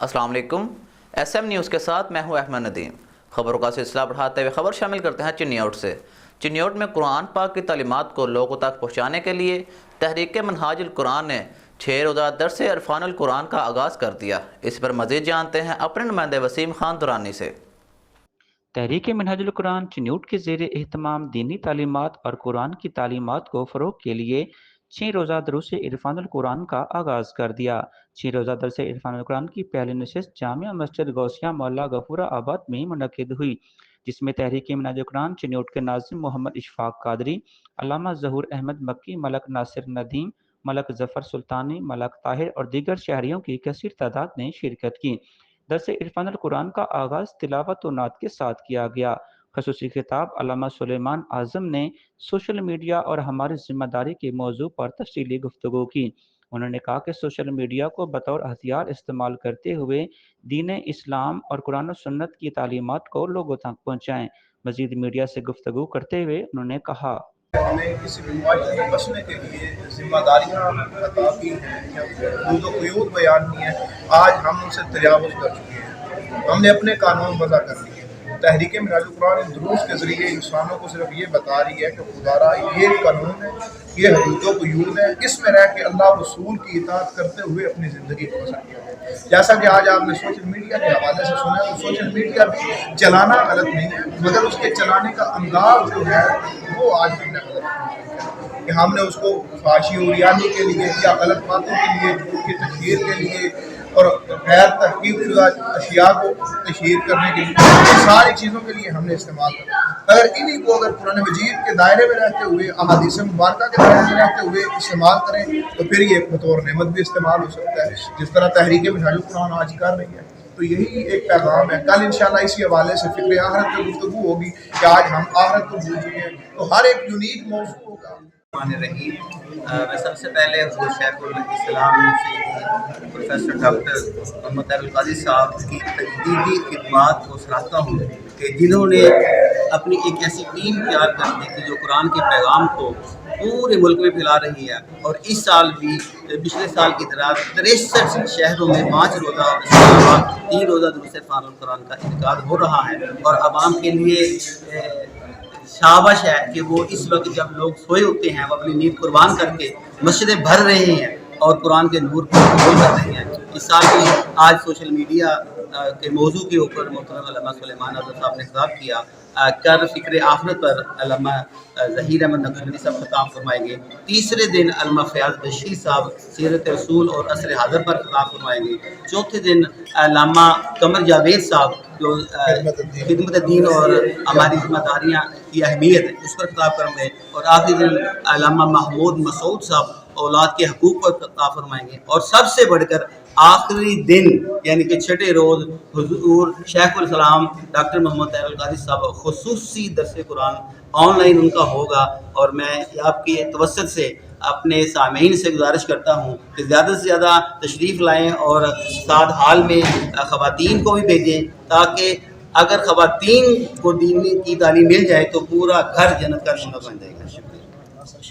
السلام علیکم۔ S M news کے ساتھ میں ہوں احمد ندیم۔ خبروں کا سلسلہ بڑھاتے ہوئے خبر شامل کرتے ہیں چنیوٹ سے۔ چنیوٹ میں قرآن پاک کی تعلیمات کو لوگوں تک پہنچانے کے لیے تحریک منہاج القرآن نے 6 روزہ درس عرفان القرآن کا آغاز کر دیا۔ اس پر مزید جانتے ہیں اپنے نمائندے وسیم خان درانی سے۔ تحریک منہاج القرآن چنیوٹ کے زیر اہتمام دینی تعلیمات اور قرآن کی تعلیمات کو فروغ کے لیے 6 روزہ دروس عرفان القرآن کا آغاز کر دیا۔ 6 روزہ درس عرفان القرآن کی پہلی نشست جامع مسجد غوثیہ محلہ غفورہ آباد میں منعقد ہوئی، جس میں تحریک منہاج القرآن چنیوٹ کے ناظم محمد اشفاق قادری، علامہ ظہور احمد مکی، ملک ناصر ندیم، ملک ظفر سلطانی، ملک طاہر اور دیگر شہریوں کی کثیر تعداد نے شرکت کی۔ درس عرفان القرآن کا آغاز تلاوت و نعت کے ساتھ کیا گیا۔ خصوصی خطاب علامہ سلیمان اعظم نے سوشل میڈیا اور ہماری ذمہ داری کے موضوع پر تفصیلی گفتگو کی۔ انہوں نے کہا کہ سوشل میڈیا کو بطور ہتھیار استعمال کرتے ہوئے دین اسلام اور قرآن و سنت کی تعلیمات کو لوگوں تک پہنچائیں۔ مزید میڈیا سے گفتگو کرتے ہوئے انہوں نے کہا ہمیں اس بیماری سے بچنے کے لیے ذمہ داریاں عطا کی ہیں یا حدود و قیود بیان کی ہیں، آج ہم ان سے تجاوز کر چکے ہیں۔ ہم نے اپنے قانون وضع کر لیے۔ تحریک منہاج القرآن ان دروس کے ذریعے انسانوں کو صرف یہ بتا رہی ہے کہ خدا را یہ قانون ہے، یہ حدود و قیود ہے، اس میں رہ کے اللہ رسول کی اطاعت کرتے ہوئے اپنی زندگی کو بسر کیا ہے۔ جیسا کہ آج آپ نے سوشل میڈیا کے حوالے سے سنا ہے، تو سوشل میڈیا چلانا غلط نہیں ہے، مگر اس کے چلانے کا انداز جو ہے وہ آج ہم نے غلط کیا کہ ہم نے اس کو فحاشی و ریانی کے لیے یا غلط باتوں کے لیے، جھوٹ کی تشہیر کے لیے اور غیر تحقیق شدہ اشیاء کو تشہیر کرنے کے لیے، ان ساری چیزوں کے لیے ہم نے استعمال کرا۔ اگر انہی کو اگر قرآن مجید کے دائرے میں رہتے ہوئے، احادیث مبارکہ کے دائرے میں رہتے ہوئے استعمال کریں تو پھر یہ بطور نعمت بھی استعمال ہو سکتا ہے، جس طرح تحریک منہاج القرآن آج کر رہی ہے۔ تو یہی ایک پیغام ہے۔ کل انشاءاللہ اسی حوالے سے فکر آخرت پہ گفتگو ہوگی کہ آج ہم آخرت کو بھول چکے ہیں، تو ہر ایک یونیک موضوع ہوگا۔ میں سب سے پہلے حضور شیخ الاسلام سیدی پروفیسر ڈاکٹر محمد طاہر القادری صاحب کی تجدیدی خدمات کو سراہتا ہوں کہ جنہوں نے اپنی ایک ایسی ٹیم تیار کر دی کہ جو قرآن کے پیغام کو پورے ملک میں پھیلا رہی ہے، اور اس سال بھی پچھلے سال کی طرح 63 شہروں میں 5 روزہ اور اس کے علاوہ 3 روزہ دروس عرفان القرآن کا انعقاد ہو رہا ہے، اور عوام کے لیے شابش ہے کہ وہ اس وقت جب لوگ سوئے ہوتے ہیں وہ اپنی نیند قربان کر کے مسجدیں بھر رہے ہیں اور قرآن کے نور کو قبول کر رہے ہیں۔ اس سال بھی آج سوشل میڈیا کے موضوع کے اوپر محترم علامہ سلیمان اعظم صاحب نے خطاب کیا، کر فکر آخرت پر علامہ ظہیر احمد نقشبندی صاحب خطاب فرمائیں گے۔ تیسرے دن علامہ فیاض بشیر صاحب سیرت رسول اور عصر حاضر پر خطاب فرمائیں گے۔ چوتھے دن علامہ قمر جاوید صاحب جو خدمت دین اور ہماری ذمہ داریاں کی اہمیت ہے اس پر خطاب کریں گے، اور آخری دن علامہ محمود مسعود صاحب اولاد کے حقوق پر خطاب فرمائیں گے، اور سب سے بڑھ کر آخری دن یعنی کہ چھٹے روز حضور شیخ الاسلام ڈاکٹر محمد طاہر القادری صاحب خصوصی درس قرآن آن لائن ان کا ہوگا۔ اور میں آپ کی توسط سے اپنے سامعین سے گزارش کرتا ہوں کہ زیادہ سے زیادہ تشریف لائیں اور ساتھ حال میں خواتین کو بھی بھیجیں، تاکہ اگر خواتین کو دین کی تعلیم مل جائے تو پورا گھر جنت کا نمونہ بن جائے گا۔